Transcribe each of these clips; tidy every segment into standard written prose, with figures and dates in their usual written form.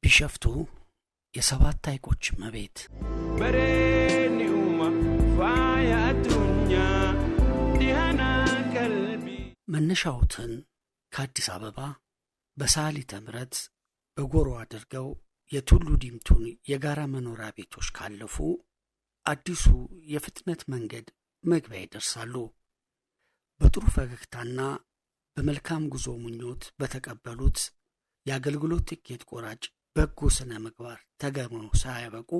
ቢሸፍቱ የሰባት ሐይቆች እመቤት መነሻዎትን ከአዲስ አበባ በሳሊተ ምሕረት በጎሮ አድርገው የቱሉ ዲምቱን የጋራ መኖሪያ ቤቶች ካለፉ አዲሱ የፍጥነት መንገድ መግቢያ ይደርሳሉ። በጥሩ ፈገግታና በመልካም ጉዞ ምኞት በተቀበሉት የአገልግሎት ትኬት ቆራጭ በጎ ስነ ምግባር ተገርመው ሳያበቁ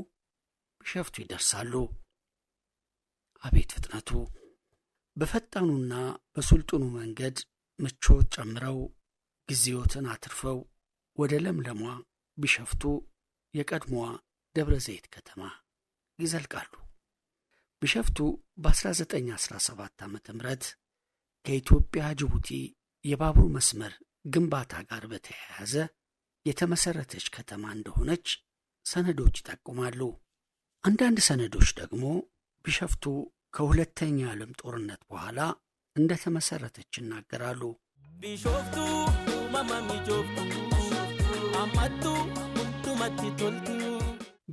ቢሸፍቱ ይደርሳሉ። አቤት ፍጥነቱ! በፈጣኑና በሱልጥኑ መንገድ ምቾት ጨምረው ጊዜዎትን አትርፈው ወደ ለምለሟ ቢሸፍቱ የቀድሞዋ ደብረ ዘይት ከተማ ይዘልቃሉ። ቢሸፍቱ በ1917 ዓ.ም ከኢትዮጵያ ጅቡቲ የባቡር መስመር ግንባታ ጋር በተያያዘ የተመሰረተች ከተማ እንደሆነች ሰነዶች ይጠቁማሉ። አንዳንድ ሰነዶች ደግሞ ቢሸፍቱ ከሁለተኛ ዓለም ጦርነት በኋላ እንደተመሰረተች ይናገራሉ። ቢሾፍቱ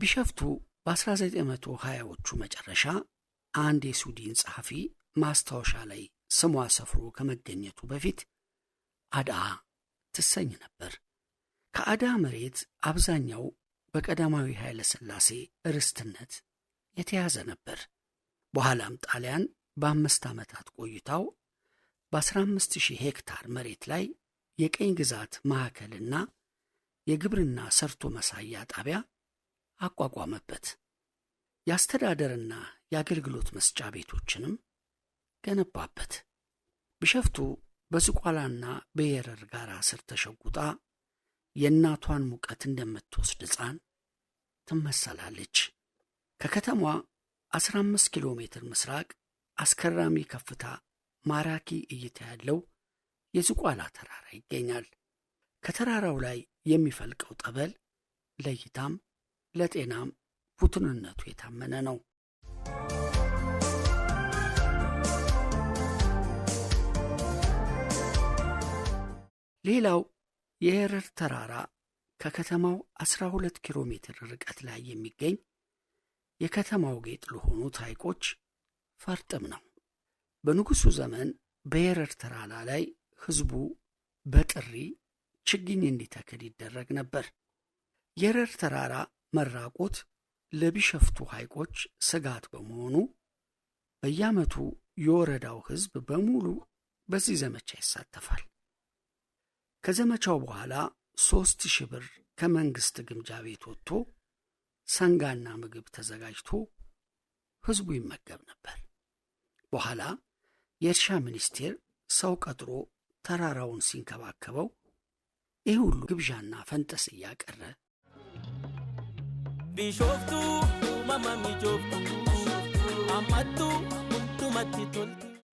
ቢሸፍቱ በ1920ዎቹ መጨረሻ አንድ የሱዲን ጸሐፊ ማስታወሻ ላይ ስሟ ሰፍሮ ከመገኘቱ በፊት አድአ ትሰኝ ነበር። ከአድአ መሬት አብዛኛው በቀዳማዊ ኃይለ ሥላሴ ርስትነት የተያዘ ነበር። በኋላም ጣሊያን በ5 ዓመታት ቆይታው በ15,000 ሄክታር መሬት ላይ የቀኝ ግዛት ማዕከልና የግብርና ሰርቶ መሳያ ጣቢያ አቋቋመበት። የአስተዳደርና የአገልግሎት መስጫ ቤቶችንም ገነባበት። ቢሸፍቱ በዝቋላና በየረር ጋራ ስር ተሸጉጣ የእናቷን ሙቀት እንደምትወስድ ሕፃን ትመሰላለች። ከከተማዋ 15 ኪሎ ሜትር ምስራቅ አስከራሚ ከፍታ ማራኪ እይታ ያለው የዝቋላ ተራራ ይገኛል። ከተራራው ላይ የሚፈልቀው ጠበል ለእይታም ለጤናም ፍቱንነቱ የታመነ ነው። ሌላው የየረር ተራራ ከከተማው 12 ኪሎ ሜትር ርቀት ላይ የሚገኝ የከተማው ጌጥ ለሆኑት ሐይቆች ፈርጥም ነው። በንጉሡ ዘመን በየረር ተራራ ላይ ሕዝቡ በጥሪ ችግኝ እንዲተክል ይደረግ ነበር። የረር ተራራ መራቆት ለቢሸፍቱ ሐይቆች ስጋት በመሆኑ በየዓመቱ የወረዳው ሕዝብ በሙሉ በዚህ ዘመቻ ይሳተፋል። ከዘመቻው በኋላ 3,000 ብር ከመንግሥት ግምጃ ቤት ወጥቶ ሰንጋና ምግብ ተዘጋጅቶ ሕዝቡ ይመገብ ነበር። በኋላ የእርሻ ሚኒስቴር ሰው ቀጥሮ ተራራውን ሲንከባከበው ይህ ሁሉ ግብዣና ፈንጠስ እያቀረ ቢሾፍቱ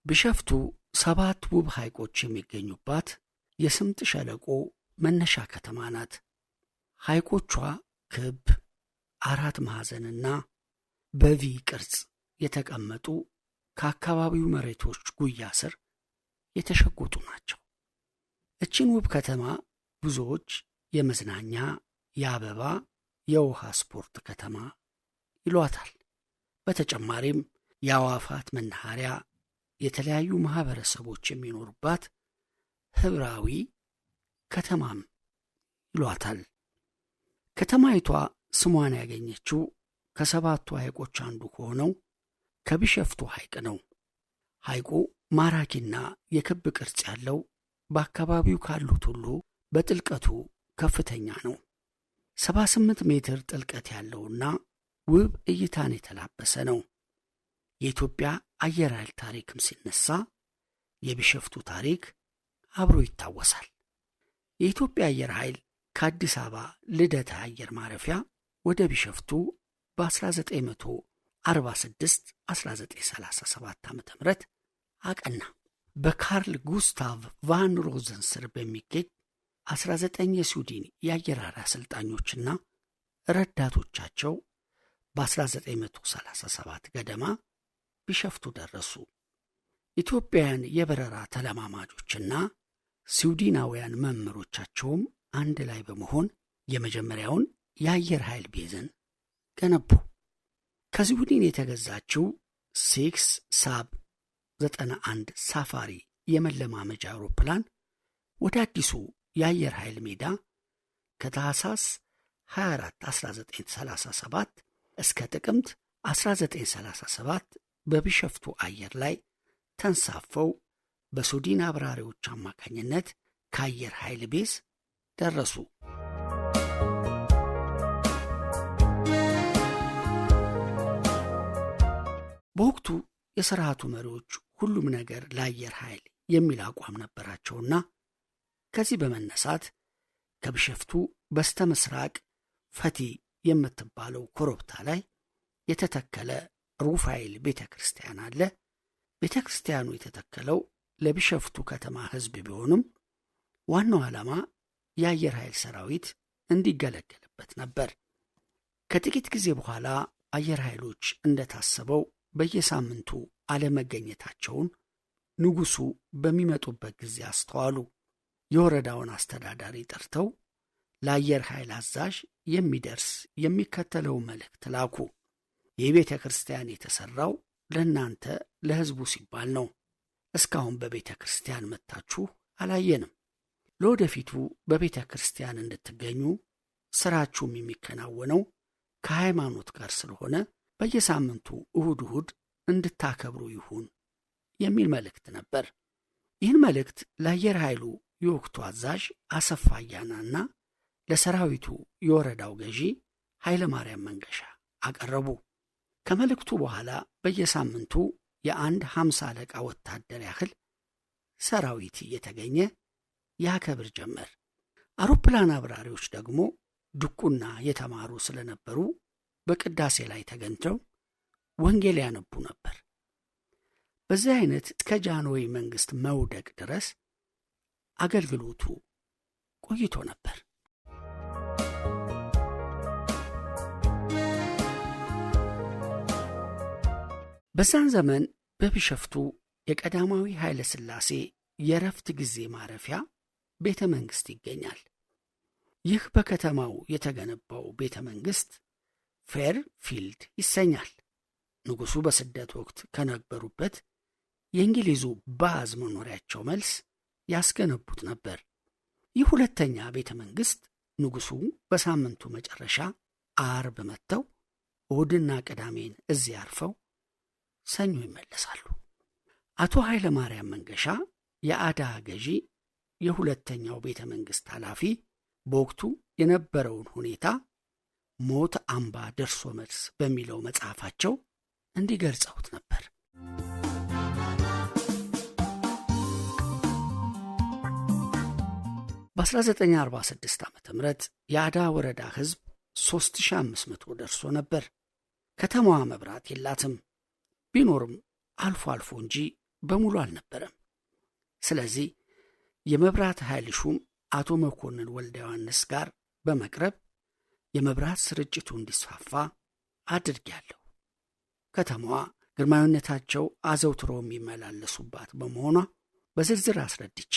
ቢሸፍቱ 7 ውብ ሐይቆች የሚገኙባት የስምጥ ሸለቆ መነሻ ከተማ ናት። ሐይቆቿ ክብ፣ 4 ማዕዘንና በቪ ቅርጽ የተቀመጡ ከአካባቢው መሬቶች ጉያ ስር የተሸጎጡ ናቸው። እችን ውብ ከተማ ብዙዎች የመዝናኛ፣ የአበባ፣ የውሃ ስፖርት ከተማ ይሏታል። በተጨማሪም የአዕዋፋት መናኸሪያ፣ የተለያዩ ማኅበረሰቦች የሚኖሩባት ኅብራዊ ከተማም ይሏታል። ከተማይቷ ስሟን ያገኘችው ከ7ቱ ሐይቆች አንዱ ከሆነው ከቢሸፍቱ ሐይቅ ነው። ሐይቁ ማራኪና የክብ ቅርጽ ያለው በአካባቢው ካሉት ሁሉ በጥልቀቱ ከፍተኛ ነው። 78 ሜትር ጥልቀት ያለውና ውብ እይታን የተላበሰ ነው። የኢትዮጵያ አየር ኃይል ታሪክም ሲነሳ የቢሸፍቱ ታሪክ አብሮ ይታወሳል። የኢትዮጵያ አየር ኃይል ከአዲስ አበባ ልደታ አየር ማረፊያ ወደ ቢሸፍቱ በ1946-1937 ዓ.ም አቀና። በካርል ጉስታቭ ቫን ሮዘን ስር በሚገኝ 19 የስዊድን የአየር ኃይል አሰልጣኞችና ረዳቶቻቸው በ1937 ገደማ ቢሸፍቱ ደረሱ። ኢትዮጵያውያን የበረራ ተለማማጆችና ስዊድናውያን መምህሮቻቸውም አንድ ላይ በመሆን የመጀመሪያውን የአየር ኃይል ቤዝን ገነቡ። ከስዊድን የተገዛችው 6 ሳብ 91 ሳፋሪ የመለማመጃ አውሮፕላን ወደ አዲሱ የአየር ኃይል ሜዳ ከታህሳስ 24 1937 እስከ ጥቅምት 1937 በቢሸፍቱ አየር ላይ ተንሳፈው በስዊድን አብራሪዎች አማካኝነት ከአየር ኃይል ቤዝ ደረሱ። በወቅቱ የሥርዓቱ መሪዎች ሁሉም ነገር ለአየር ኃይል የሚል አቋም ነበራቸውና ከዚህ በመነሳት ከቢሸፍቱ በስተ ምስራቅ ፈቲ የምትባለው ኮረብታ ላይ የተተከለ ሩፋኤል ቤተ ክርስቲያን አለ። ቤተ ክርስቲያኑ የተተከለው ለቢሸፍቱ ከተማ ሕዝብ ቢሆንም ዋናው ዓላማ የአየር ኃይል ሰራዊት እንዲገለገልበት ነበር። ከጥቂት ጊዜ በኋላ አየር ኃይሎች እንደታሰበው በየሳምንቱ አለመገኘታቸውን ንጉሡ በሚመጡበት ጊዜ አስተዋሉ። የወረዳውን አስተዳዳሪ ጠርተው ለአየር ኃይል አዛዥ የሚደርስ የሚከተለው መልእክት ላኩ። የቤተ ክርስቲያን የተሠራው ለእናንተ ለሕዝቡ ሲባል ነው። እስካሁን በቤተ ክርስቲያን መጥታችሁ አላየንም። ለወደፊቱ በቤተ ክርስቲያን እንድትገኙ ሥራችሁም የሚከናወነው ከሃይማኖት ጋር ስለሆነ በየሳምንቱ እሁድ እሁድ እንድታከብሩ ይሁን የሚል መልእክት ነበር። ይህን መልእክት ለአየር ኃይሉ የወቅቱ አዛዥ አሰፋ አያናና ለሰራዊቱ የወረዳው ገዢ ኃይለ ማርያም መንገሻ አቀረቡ። ከመልእክቱ በኋላ በየሳምንቱ የአንድ 50 አለቃ ወታደር ያህል ሰራዊት እየተገኘ ያከብር ጀመር። አውሮፕላን አብራሪዎች ደግሞ ድቁና የተማሩ ስለነበሩ በቅዳሴ ላይ ተገኝተው ወንጌል ያነቡ ነበር። በዚህ አይነት እስከ ጃንሆይ መንግስት መውደቅ ድረስ አገልግሎቱ ቆይቶ ነበር። በዛን ዘመን በቢሸፍቱ የቀዳማዊ ኃይለ ሥላሴ የረፍት ጊዜ ማረፊያ ቤተ መንግሥት ይገኛል። ይህ በከተማው የተገነባው ቤተ መንግሥት ፌር ፊልድ ይሰኛል። ንጉሡ በስደት ወቅት ከነበሩበት የእንግሊዙ ባዝ መኖሪያቸው መልስ ያስገነቡት ነበር። ይህ ሁለተኛ ቤተ መንግሥት ንጉሡ በሳምንቱ መጨረሻ አርብ መጥተው እሁድና ቅዳሜን እዚህ አርፈው ሰኞ ይመለሳሉ። አቶ ኃይለ ማርያም መንገሻ የአዳ ገዢ፣ የሁለተኛው ቤተ መንግሥት ኃላፊ በወቅቱ የነበረውን ሁኔታ ሞት አምባ ደርሶ መልስ በሚለው መጽሐፋቸው እንዲገልጸውት ነበር። በ1946 ዓ.ም የአዳ ወረዳ ሕዝብ 3500 ደርሶ ነበር። ከተማዋ መብራት የላትም። ቢኖርም አልፎ አልፎ እንጂ በሙሉ አልነበረም። ስለዚህ የመብራት ኃይል ሹም አቶ መኮንን ወልደ ዮሐንስ ጋር በመቅረብ የመብራት ስርጭቱ እንዲስፋፋ አድርጌያለሁ። ከተማዋ ግርማዊነታቸው አዘውትሮ የሚመላለሱባት በመሆኗ በዝርዝር አስረድቼ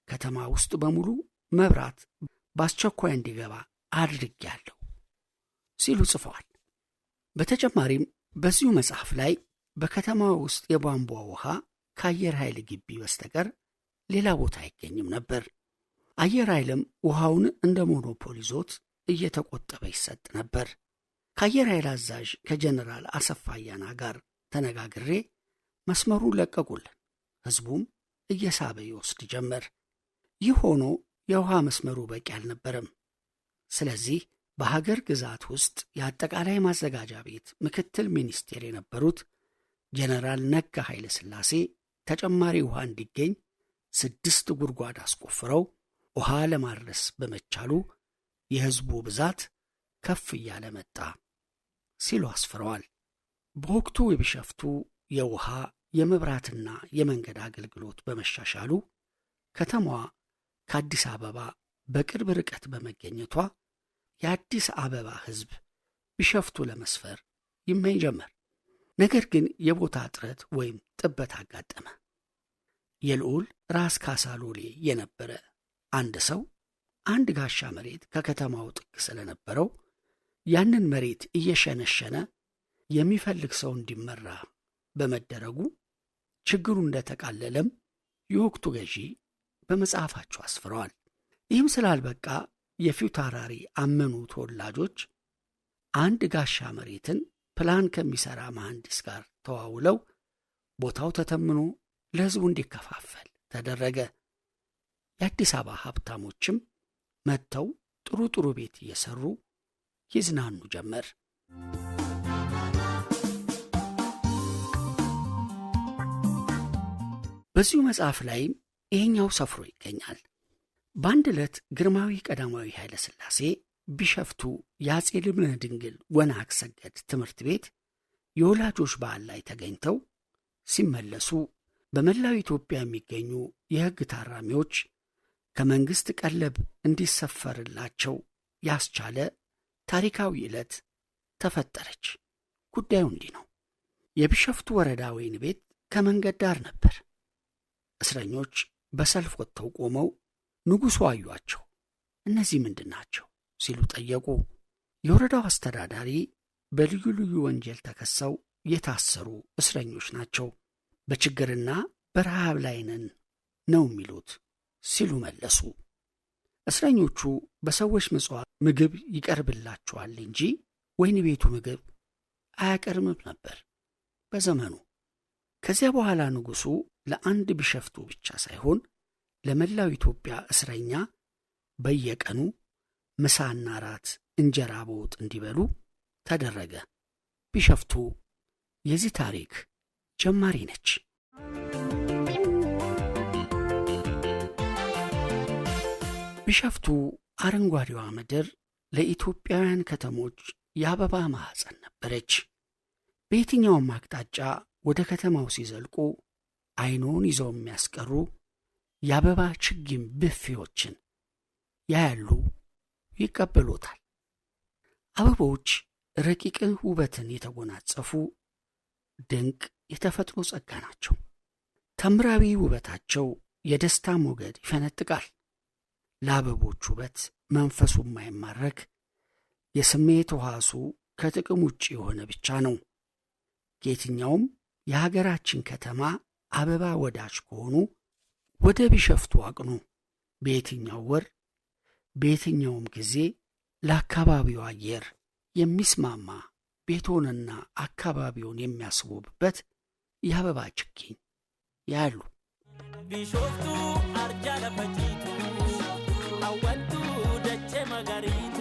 ከተማ ውስጥ በሙሉ መብራት በአስቸኳይ እንዲገባ አድርጌያለሁ ሲሉ ጽፈዋል። በተጨማሪም በዚሁ መጽሐፍ ላይ በከተማ ውስጥ የቧንቧ ውሃ ከአየር ኃይል ግቢ በስተቀር ሌላ ቦታ አይገኝም ነበር። አየር ኃይልም ውሃውን እንደ ሞኖፖል ይዞት እየተቆጠበ ይሰጥ ነበር። ከአየር ኃይል አዛዥ ከጀነራል አሰፋ አያና ጋር ተነጋግሬ መስመሩን ለቀቁልን። ሕዝቡም እየሳበ ይወስድ ጀመር። ይህ ሆኖ የውሃ መስመሩ በቂ አልነበረም። ስለዚህ በሀገር ግዛት ውስጥ የአጠቃላይ ማዘጋጃ ቤት ምክትል ሚኒስቴር የነበሩት ጀነራል ነጋ ኃይለ ሥላሴ ተጨማሪ ውሃ እንዲገኝ 6 ጉድጓድ አስቆፍረው ውሃ ለማድረስ በመቻሉ የሕዝቡ ብዛት ከፍ እያለ መጣ ሲሉ አስፍረዋል። በወቅቱ የቢሸፍቱ የውሃ የመብራትና የመንገድ አገልግሎት በመሻሻሉ ከተማዋ ከአዲስ አበባ በቅርብ ርቀት በመገኘቷ የአዲስ አበባ ሕዝብ ቢሸፍቱ ለመስፈር ይመኝ ጀመር። ነገር ግን የቦታ እጥረት ወይም ጥበት አጋጠመ። የልዑል ራስ ካሳ ሎሌ የነበረ አንድ ሰው አንድ ጋሻ መሬት ከከተማው ጥግ ስለነበረው ያንን መሬት እየሸነሸነ የሚፈልግ ሰው እንዲመራ በመደረጉ ችግሩ እንደተቃለለም የወቅቱ ገዢ በመጽሐፋቸው አስፍረዋል። ይህም ስላልበቃ የፊታውራሪ አመኑ ተወላጆች አንድ ጋሻ መሬትን ፕላን ከሚሰራ መሐንዲስ ጋር ተዋውለው ቦታው ተተምኖ ለሕዝቡ እንዲከፋፈል ተደረገ። የአዲስ አበባ ሀብታሞችም መጥተው ጥሩ ጥሩ ቤት እየሰሩ ይዝናኑ ጀመር። በዚሁ መጽሐፍ ላይም ይሄኛው ሰፍሮ ይገኛል። በአንድ ዕለት ግርማዊ ቀዳማዊ ኃይለ ሥላሴ ቢሸፍቱ የአጼ ልብነ ድንግል ወናግ ሰገድ ትምህርት ቤት የወላጆች በዓል ላይ ተገኝተው ሲመለሱ በመላው ኢትዮጵያ የሚገኙ የሕግ ታራሚዎች ከመንግሥት ቀለብ እንዲሰፈርላቸው ያስቻለ ታሪካዊ ዕለት ተፈጠረች። ጉዳዩ እንዲህ ነው። የቢሸፍቱ ወረዳ ወይን ቤት ከመንገድ ዳር ነበር። እስረኞች በሰልፍ ወጥተው ቆመው ንጉሡ አዩአቸው። እነዚህ ምንድን ናቸው ሲሉ ጠየቁ። የወረዳው አስተዳዳሪ በልዩ ልዩ ወንጀል ተከሰው የታሰሩ እስረኞች ናቸው፣ በችግርና በረሃብ ላይ ነን ነው የሚሉት ሲሉ መለሱ። እስረኞቹ በሰዎች ምጽዋት ምግብ ይቀርብላቸዋል እንጂ ወህኒ ቤቱ ምግብ አያቀርብም ነበር በዘመኑ። ከዚያ በኋላ ንጉሡ ለአንድ ቢሸፍቱ ብቻ ሳይሆን ለመላው ኢትዮጵያ እስረኛ በየቀኑ ምሳና ራት እንጀራ በወጥ እንዲበሉ ተደረገ። ቢሸፍቱ የዚህ ታሪክ ጀማሪ ነች። ቢሸፍቱ አረንጓዴዋ ምድር ለኢትዮጵያውያን ከተሞች የአበባ ማኅፀን ነበረች። በየትኛውም አቅጣጫ ወደ ከተማው ሲዘልቁ ዓይኖን ይዘው የሚያስቀሩ የአበባ ችግኝ ብፌዎችን ያያሉ፣ ይቀበሎታል። አበቦች ረቂቅ ውበትን የተጎናጸፉ ድንቅ የተፈጥሮ ጸጋ ናቸው። ተምራዊ ውበታቸው የደስታ ሞገድ ይፈነጥቃል። ለአበቦች ውበት መንፈሱ የማይማረክ የስሜት ሕዋሱ ከጥቅም ውጭ የሆነ ብቻ ነው። የትኛውም የሀገራችን ከተማ አበባ ወዳጅ ከሆኑ ወደ ቢሸፍቱ አቅኑ። በየትኛው ወር በየትኛውም ጊዜ ለአካባቢው አየር የሚስማማ ቤቶንና አካባቢውን የሚያስውብበት የአበባ ችግኝ ያሉ። ቢሾፍቱ አርጃ ለፈጪቱ አወንቱ ደቼ መጋሪቱ።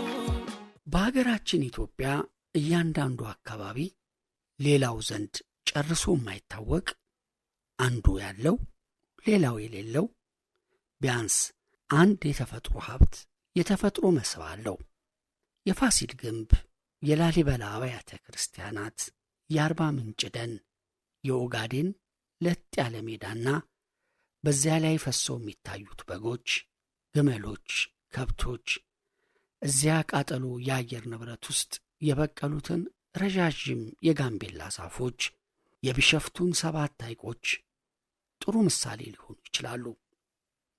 በሀገራችን ኢትዮጵያ እያንዳንዱ አካባቢ ሌላው ዘንድ ጨርሶ የማይታወቅ አንዱ ያለው ሌላው የሌለው ቢያንስ አንድ የተፈጥሮ ሀብት የተፈጥሮ መስህብ አለው። የፋሲል ግንብ፣ የላሊበላ አብያተ ክርስቲያናት፣ የአርባ ምንጭ ደን፣ የኦጋዴን ለጥ ያለ ሜዳና በዚያ ላይ ፈሰው የሚታዩት በጎች፣ ግመሎች፣ ከብቶች፣ እዚያ ቃጠሎ የአየር ንብረት ውስጥ የበቀሉትን ረዣዥም የጋምቤላ ዛፎች፣ የቢሸፍቱን 7 ሐይቆች ጥሩ ምሳሌ ሊሆኑ ይችላሉ።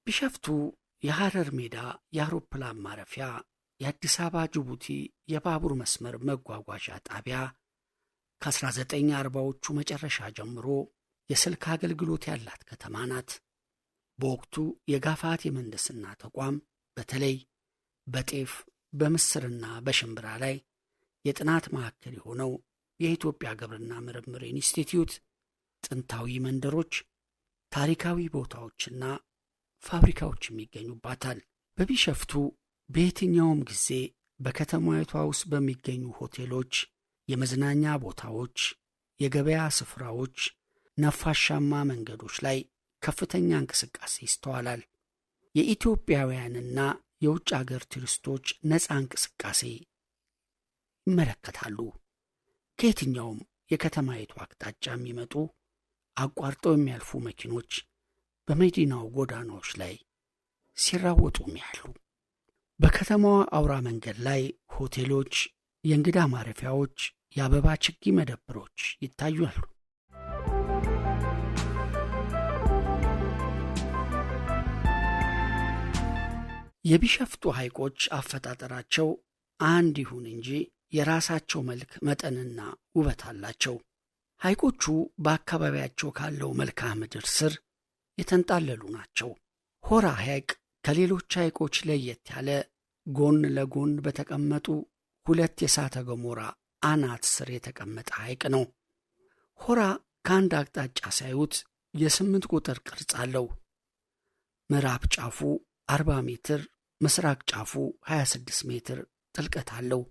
ቢሸፍቱ የሐረር ሜዳ የአውሮፕላን ማረፊያ፣ የአዲስ አበባ ጅቡቲ የባቡር መስመር መጓጓዣ ጣቢያ፣ ከ1940ዎቹ መጨረሻ ጀምሮ የስልክ አገልግሎት ያላት ከተማ ናት። በወቅቱ የጋፋት የምህንድስና ተቋም በተለይ በጤፍ በምስርና በሽምብራ ላይ የጥናት ማዕከል የሆነው የኢትዮጵያ ግብርና ምርምር ኢንስቲትዩት ጥንታዊ መንደሮች፣ ታሪካዊ ቦታዎችና ፋብሪካዎችም ይገኙባታል። በቢሸፍቱ በየትኛውም ጊዜ በከተማይቷ ውስጥ በሚገኙ ሆቴሎች፣ የመዝናኛ ቦታዎች፣ የገበያ ስፍራዎች፣ ነፋሻማ መንገዶች ላይ ከፍተኛ እንቅስቃሴ ይስተዋላል። የኢትዮጵያውያንና የውጭ አገር ቱሪስቶች ነፃ እንቅስቃሴ ይመለከታሉ። ከየትኛውም የከተማይቱ አቅጣጫ የሚመጡ አቋርጠው የሚያልፉ መኪኖች በመዲናው ጎዳናዎች ላይ ሲራወጡም ያሉ። በከተማዋ አውራ መንገድ ላይ ሆቴሎች፣ የእንግዳ ማረፊያዎች፣ የአበባ ችግኝ መደብሮች ይታያሉ። የቢሸፍቱ ሐይቆች አፈጣጠራቸው አንድ ይሁን እንጂ የራሳቸው መልክ፣ መጠንና ውበት አላቸው። ሐይቆቹ በአካባቢያቸው ካለው መልክዓ ምድር ስር የተንጣለሉ ናቸው። ሆራ ሐይቅ ከሌሎች ሐይቆች ለየት ያለ ጎን ለጎን በተቀመጡ ሁለት የእሳተ ገሞራ አናት ስር የተቀመጠ ሐይቅ ነው። ሆራ ከአንድ አቅጣጫ ሲያዩት የ8 ቁጥር ቅርጽ አለው። ምዕራብ ጫፉ 40 ሜትር፣ ምስራቅ ጫፉ 26 ሜትር ጥልቀት አለው።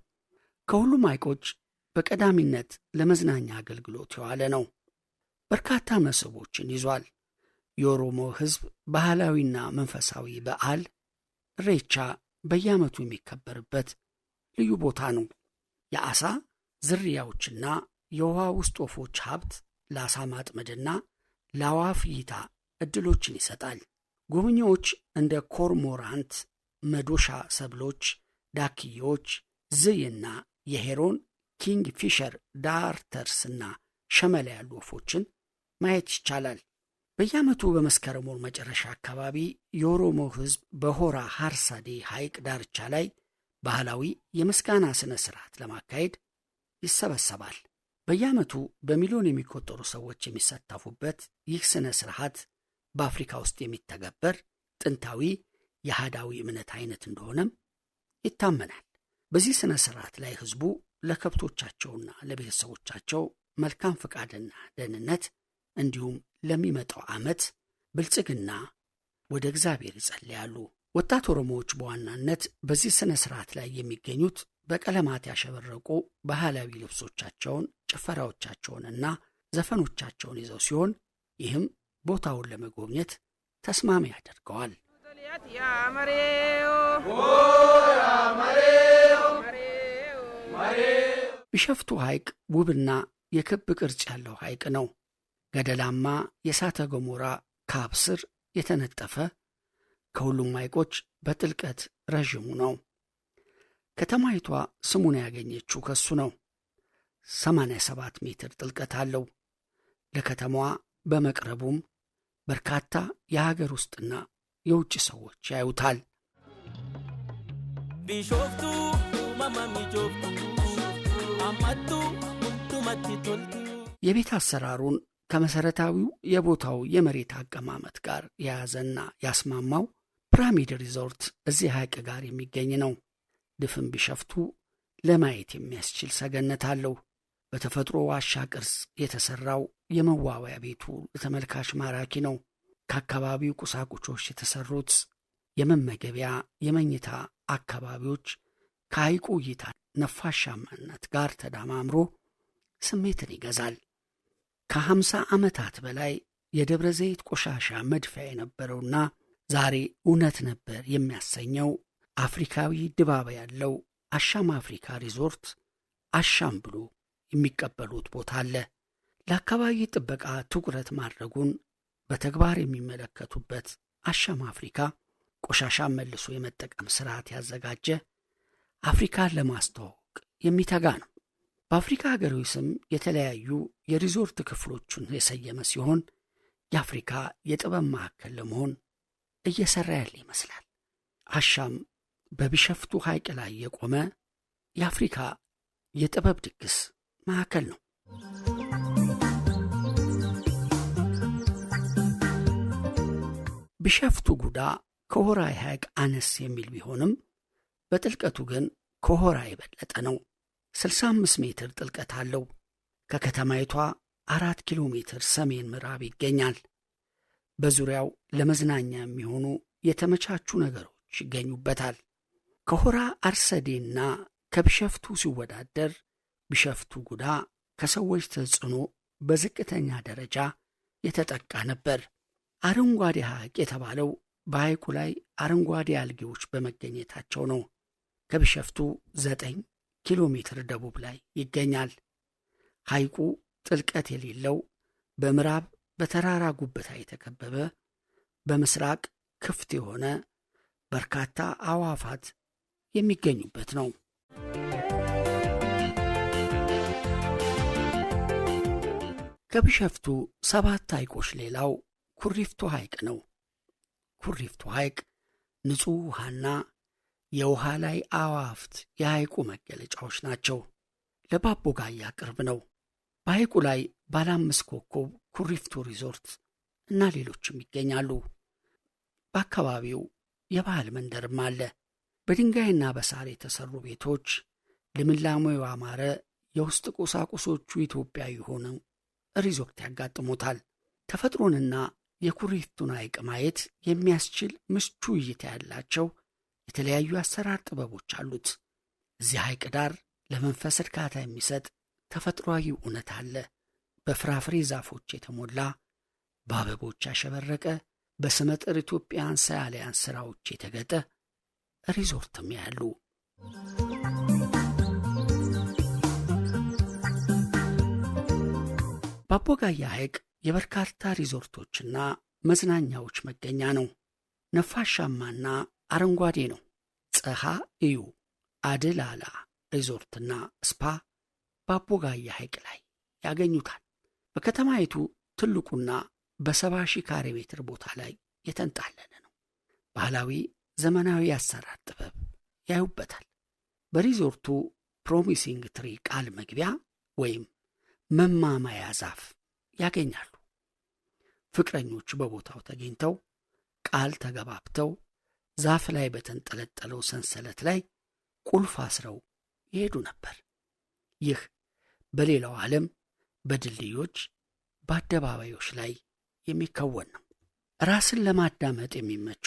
ከሁሉም ሐይቆች በቀዳሚነት ለመዝናኛ አገልግሎት የዋለ ነው። በርካታ መስህቦችን ይዟል። የኦሮሞ ሕዝብ ባህላዊና መንፈሳዊ በዓል ኢሬቻ በየዓመቱ የሚከበርበት ልዩ ቦታ ነው። የዓሣ ዝርያዎችና የውሃ ውስጥ ወፎች ሀብት ለዓሣ ማጥመድና ለአዕዋፍ እይታ ዕድሎችን ይሰጣል። ጎብኚዎች እንደ ኮርሞራንት፣ መዶሻ ሰብሎች፣ ዳክዬዎች፣ ዝይና የሄሮን ኪንግ ፊሸር ዳርተርስና ሸመላ ያሉ ወፎችን ማየት ይቻላል። በየዓመቱ በመስከረም ወር መጨረሻ አካባቢ የኦሮሞ ሕዝብ በሆራ ሃርሳዴ ሐይቅ ዳርቻ ላይ ባህላዊ የምስጋና ሥነ ሥርዓት ለማካሄድ ይሰበሰባል። በየዓመቱ በሚሊዮን የሚቆጠሩ ሰዎች የሚሳተፉበት ይህ ሥነ ሥርዓት በአፍሪካ ውስጥ የሚተገበር ጥንታዊ የሃዳዊ እምነት አይነት እንደሆነም ይታመናል። በዚህ ሥነ ሥርዓት ላይ ሕዝቡ ለከብቶቻቸውና ለቤተሰቦቻቸው መልካም ፈቃድና ደህንነት እንዲሁም ለሚመጣው ዓመት ብልጽግና ወደ እግዚአብሔር ይጸልያሉ። ወጣት ኦሮሞዎች በዋናነት በዚህ ሥነ ሥርዓት ላይ የሚገኙት በቀለማት ያሸበረቁ ባህላዊ ልብሶቻቸውን፣ ጭፈራዎቻቸውንና ዘፈኖቻቸውን ይዘው ሲሆን ይህም ቦታውን ለመጎብኘት ተስማሚ ያደርገዋል። ቢሸፍቱ ሐይቅ ውብና የክብ ቅርጽ ያለው ሐይቅ ነው። ገደላማ የእሳተ ገሞራ ካብ ስር የተነጠፈ ከሁሉም ሐይቆች በጥልቀት ረዥሙ ነው። ከተማይቷ ስሙን ያገኘችው ከሱ ነው። 87 ሜትር ጥልቀት አለው። ለከተማዋ በመቅረቡም በርካታ የሀገር ውስጥና የውጭ ሰዎች ያዩታል። ቢሾፍቱ ማማሚጆፍቱ አማቱ ቱማቲቶልቱ የቤት አሰራሩን ከመሰረታዊው የቦታው የመሬት አቀማመጥ ጋር የያዘና ያስማማው ፒራሚድ ሪዞርት እዚህ ሐይቅ ጋር የሚገኝ ነው። ድፍን ቢሸፍቱ ለማየት የሚያስችል ሰገነት አለው። በተፈጥሮ ዋሻ ቅርጽ የተሰራው የመዋቢያ ቤቱ ለተመልካች ማራኪ ነው። ከአካባቢው ቁሳቁሶች የተሰሩት የመመገቢያ፣ የመኝታ አካባቢዎች ከሐይቁ እይታ ነፋሻማነት ጋር ተዳማምሮ ስሜትን ይገዛል። ከ50 ዓመታት በላይ የደብረ ዘይት ቆሻሻ መድፊያ የነበረውና ዛሬ እውነት ነበር የሚያሰኘው አፍሪካዊ ድባብ ያለው አሻም አፍሪካ ሪዞርት አሻም ብሎ የሚቀበሉት ቦታ አለ። ለአካባቢ ጥበቃ ትኩረት ማድረጉን በተግባር የሚመለከቱበት አሻም አፍሪካ ቆሻሻን መልሶ የመጠቀም ስርዓት ያዘጋጀ፣ አፍሪካን ለማስተዋወቅ የሚተጋ ነው። በአፍሪካ ሀገሮች ስም የተለያዩ የሪዞርት ክፍሎቹን የሰየመ ሲሆን የአፍሪካ የጥበብ ማዕከል ለመሆን እየሰራ ያለ ይመስላል። አሻም በቢሸፍቱ ሐይቅ ላይ የቆመ የአፍሪካ የጥበብ ድግስ ማዕከል ነው። ቢሸፍቱ ጉዳ ከሆራ ሐይቅ አነስ የሚል ቢሆንም በጥልቀቱ ግን ከሆራ የበለጠ ነው። 65 ሜትር ጥልቀት አለው። ከከተማይቷ 4 ኪሎ ሜትር ሰሜን ምዕራብ ይገኛል። በዙሪያው ለመዝናኛ የሚሆኑ የተመቻቹ ነገሮች ይገኙበታል። ከሆራ አርሰዴና ከቢሸፍቱ ሲወዳደር ቢሸፍቱ ጉዳ ከሰዎች ተጽዕኖ በዝቅተኛ ደረጃ የተጠቃ ነበር። አረንጓዴ ሐይቅ የተባለው በሐይቁ ላይ አረንጓዴ አልጌዎች በመገኘታቸው ነው። ከቢሸፍቱ 9 ኪሎ ሜትር ደቡብ ላይ ይገኛል። ሐይቁ ጥልቀት የሌለው፣ በምዕራብ በተራራ ጉብታ የተከበበ፣ በምስራቅ ክፍት የሆነ በርካታ አዕዋፋት የሚገኙበት ነው። ከቢሸፍቱ 7 ሐይቆች ሌላው ኩሪፍቱ ሐይቅ ነው። ኩሪፍቱ ሐይቅ ንጹሕ ውሃና የውሃ ላይ አዕዋፍት የሐይቁ መገለጫዎች ናቸው። ለባቦጋያ ቅርብ ነው። በሐይቁ ላይ ባለ 5 ኮከብ ኩሪፍቱ ሪዞርት እና ሌሎችም ይገኛሉ። በአካባቢው የባህል መንደርም አለ። በድንጋይና በሳር የተሰሩ ቤቶች፣ ልምላሜው ያማረ የውስጥ ቁሳቁሶቹ ኢትዮጵያዊ ሆነው ሪዞርት ያጋጥሙታል። ተፈጥሮንና የኩሪፍቱን ሐይቅ ማየት የሚያስችል ምቹ እይታ ያላቸው የተለያዩ አሰራር ጥበቦች አሉት። እዚህ ሐይቅ ዳር ለመንፈስ እርካታ የሚሰጥ ተፈጥሯዊ እውነት አለ። በፍራፍሬ ዛፎች የተሞላ በአበቦች ያሸበረቀ በስመጥር ኢትዮጵያን ሰዓሊያን ሥራዎች የተጌጠ ሪዞርትም ያሉ። ባቦጋያ ሐይቅ የበርካታ ሪዞርቶችና መዝናኛዎች መገኛ ነው። ነፋሻማና አረንጓዴ ነው። ጸሃ እዩ አድላላ ሪዞርትና ስፓ ባቦጋያ ሐይቅ ላይ ያገኙታል። በከተማይቱ ትልቁና በ70,000 ካሬ ሜትር ቦታ ላይ የተንጣለለ ነው። ባህላዊ ዘመናዊ አሰራር ጥበብ ያዩበታል። በሪዞርቱ ፕሮሚሲንግ ትሪ ቃል መግቢያ ወይም መማማያ ዛፍ ያገኛሉ። ፍቅረኞች በቦታው ተገኝተው ቃል ተገባብተው ዛፍ ላይ በተንጠለጠለው ሰንሰለት ላይ ቁልፍ አስረው ይሄዱ ነበር። ይህ በሌላው ዓለም በድልድዮች በአደባባዮች ላይ የሚከወን ነው። ራስን ለማዳመጥ የሚመቹ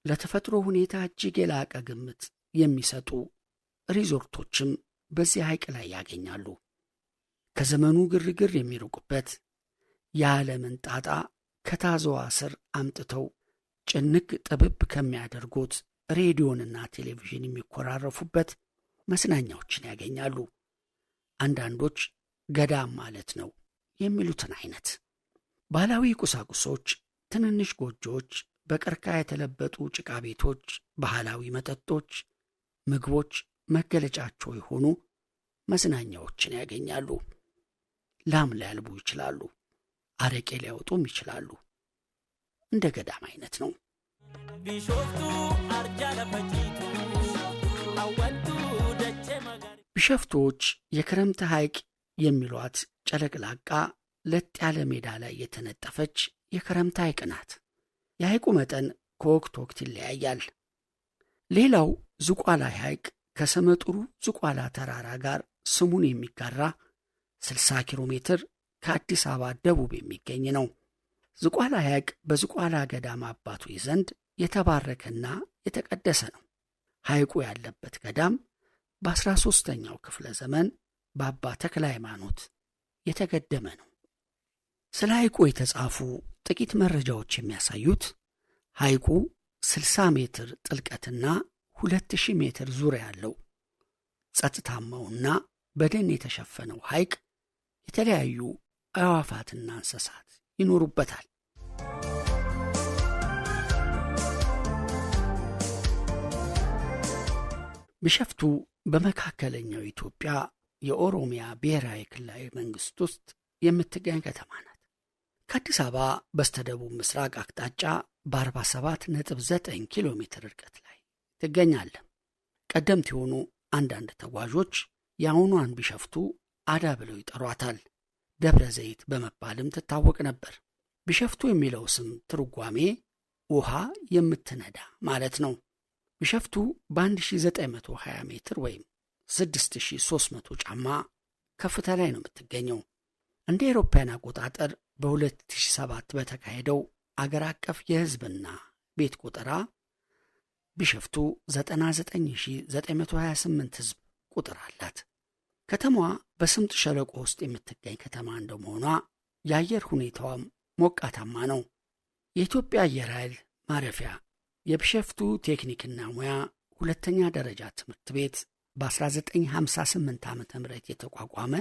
ለተፈጥሮ ሁኔታ እጅግ የላቀ ግምት የሚሰጡ ሪዞርቶችም በዚህ ሐይቅ ላይ ያገኛሉ። ከዘመኑ ግርግር የሚርቁበት የዓለምን ጣጣ ከታዘዋ ስር አምጥተው ጭንቅ ጥብብ ከሚያደርጉት ሬዲዮንና ቴሌቪዥን የሚኮራረፉበት መዝናኛዎችን ያገኛሉ። አንዳንዶች ገዳም ማለት ነው የሚሉትን አይነት ባህላዊ ቁሳቁሶች፣ ትንንሽ ጎጆዎች፣ በቀርከሃ የተለበጡ ጭቃ ቤቶች፣ ባህላዊ መጠጦች፣ ምግቦች መገለጫቸው የሆኑ መዝናኛዎችን ያገኛሉ። ላም ሊያልቡ ይችላሉ። አረቄ ሊያወጡም ይችላሉ። እንደ ገዳም አይነት ነው። ቢሸፍቶች የክረምት ሐይቅ የሚሏት ጨለቅላቃ ለጥ ያለ ሜዳ ላይ የተነጠፈች የክረምት ሐይቅ ናት። የሐይቁ መጠን ከወቅት ወቅት ይለያያል። ሌላው ዝቋላ ሐይቅ ከስመጥሩ ዝቋላ ተራራ ጋር ስሙን የሚጋራ 60 ኪሎ ሜትር ከአዲስ አበባ ደቡብ የሚገኝ ነው። ዝቋላ ሐይቅ በዝቋላ ገዳም አባቶች ዘንድ የተባረከና የተቀደሰ ነው። ሐይቁ ያለበት ገዳም በ13ኛው ክፍለ ዘመን በአባ ተክለ ሃይማኖት የተገደመ ነው። ስለ ሐይቁ የተጻፉ ጥቂት መረጃዎች የሚያሳዩት ሐይቁ 60 ሜትር ጥልቀትና 2000 ሜትር ዙሪያ ያለው ጸጥታማውና በደን የተሸፈነው ሐይቅ የተለያዩ አዕዋፋትና እንስሳት ይኖሩበታል። ቢሸፍቱ በመካከለኛው ኢትዮጵያ የኦሮሚያ ብሔራዊ ክልላዊ መንግሥት ውስጥ የምትገኝ ከተማ ናት። ከአዲስ አበባ በስተደቡብ ምስራቅ አቅጣጫ በ47.9 ኪሎ ሜትር ርቀት ላይ ትገኛለህ። ቀደምት የሆኑ አንዳንድ ተጓዦች የአሁኗን ቢሸፍቱ አዳ ብለው ይጠሯታል። ደብረ ዘይት በመባልም ትታወቅ ነበር። ቢሸፍቱ የሚለው ስም ትርጓሜ ውሃ የምትነዳ ማለት ነው። ቢሸፍቱ በ1920 ሜትር ወይም 6300 ጫማ ከፍታ ላይ ነው የምትገኘው። እንደ አውሮፓውያን አቆጣጠር በ2007 በተካሄደው አገር አቀፍ የሕዝብና ቤት ቆጠራ ቢሸፍቱ 99,928 ሕዝብ ቁጥር አላት። ከተማዋ በስምጥ ሸለቆ ውስጥ የምትገኝ ከተማ እንደመሆኗ የአየር ሁኔታዋም ሞቃታማ ነው። የኢትዮጵያ አየር ኃይል ማረፊያ የቢሸፍቱ ቴክኒክና ሙያ ሁለተኛ ደረጃ ትምህርት ቤት በ1958 ዓ.ም የተቋቋመ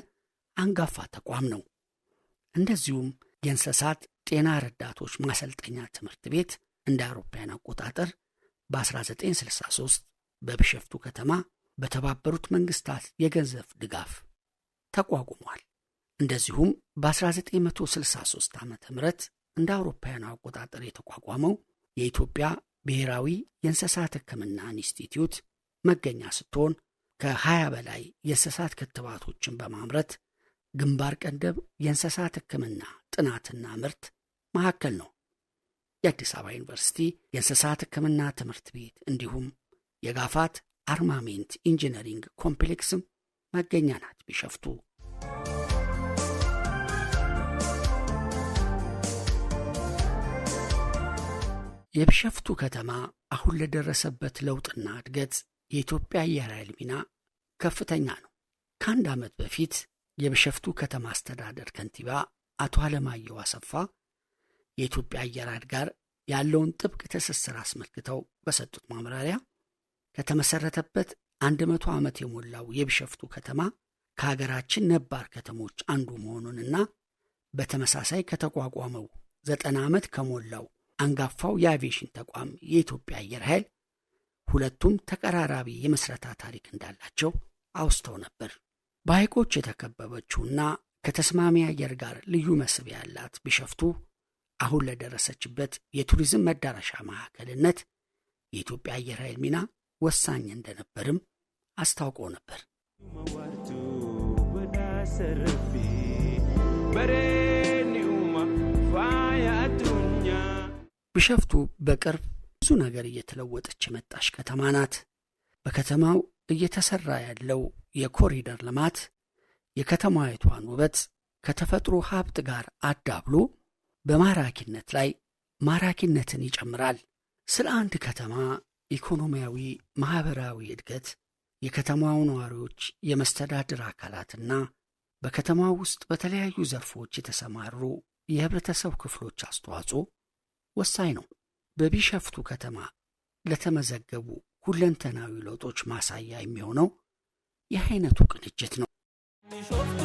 አንጋፋ ተቋም ነው። እንደዚሁም የእንስሳት ጤና ረዳቶች ማሰልጠኛ ትምህርት ቤት እንደ አውሮፓውያን አቆጣጠር በ1963 በቢሸፍቱ ከተማ በተባበሩት መንግስታት የገንዘብ ድጋፍ ተቋቁሟል። እንደዚሁም በ1963 ዓ.ም እንደ አውሮፓውያን አቆጣጠር የተቋቋመው የኢትዮጵያ ብሔራዊ የእንስሳት ሕክምና ኢንስቲትዩት መገኛ ስትሆን ከ20 በላይ የእንስሳት ክትባቶችን በማምረት ግንባር ቀደም የእንስሳት ሕክምና ጥናትና ምርት ማዕከል ነው። የአዲስ አበባ ዩኒቨርሲቲ የእንስሳት ሕክምና ትምህርት ቤት እንዲሁም የጋፋት አርማሜንት ኢንጂነሪንግ ኮምፕሌክስም መገኛ ናት ቢሸፍቱ። የቢሸፍቱ ከተማ አሁን ለደረሰበት ለውጥና እድገት የኢትዮጵያ አየር ኃይል ሚና ከፍተኛ ነው። ከአንድ ዓመት በፊት የቢሸፍቱ ከተማ አስተዳደር ከንቲባ አቶ አለማየሁ አሰፋ የኢትዮጵያ አየር ኃይል ጋር ያለውን ጥብቅ ትስስር አስመልክተው በሰጡት ማብራሪያ ከተመሰረተበት 100 ዓመት የሞላው የቢሸፍቱ ከተማ ከሀገራችን ነባር ከተሞች አንዱ መሆኑንና በተመሳሳይ ከተቋቋመው 90 ዓመት ከሞላው አንጋፋው የአቪዬሽን ተቋም የኢትዮጵያ አየር ኃይል ሁለቱም ተቀራራቢ የመስረታ ታሪክ እንዳላቸው አውስተው ነበር። በሐይቆች የተከበበችውና ከተስማሚ አየር ጋር ልዩ መስህብ ያላት ቢሸፍቱ አሁን ለደረሰችበት የቱሪዝም መዳረሻ ማዕከልነት የኢትዮጵያ አየር ኃይል ሚና ወሳኝ እንደነበርም አስታውቀው ነበር። ቢሸፍቱ በቅርብ ብዙ ነገር እየተለወጠች የመጣች ከተማ ናት። በከተማው እየተሰራ ያለው የኮሪደር ልማት የከተማይቷን ውበት ከተፈጥሮ ሀብት ጋር አዳብሎ በማራኪነት ላይ ማራኪነትን ይጨምራል። ስለ አንድ ከተማ ኢኮኖሚያዊ፣ ማህበራዊ እድገት የከተማው ነዋሪዎች፣ የመስተዳድር አካላትና በከተማው ውስጥ በተለያዩ ዘርፎች የተሰማሩ የህብረተሰብ ክፍሎች አስተዋጽኦ ወሳኝ ነው። በቢሸፍቱ ከተማ ለተመዘገቡ ሁለንተናዊ ለውጦች ማሳያ የሚሆነው የአይነቱ ቅንጅት ነው። ቢሾፍቱ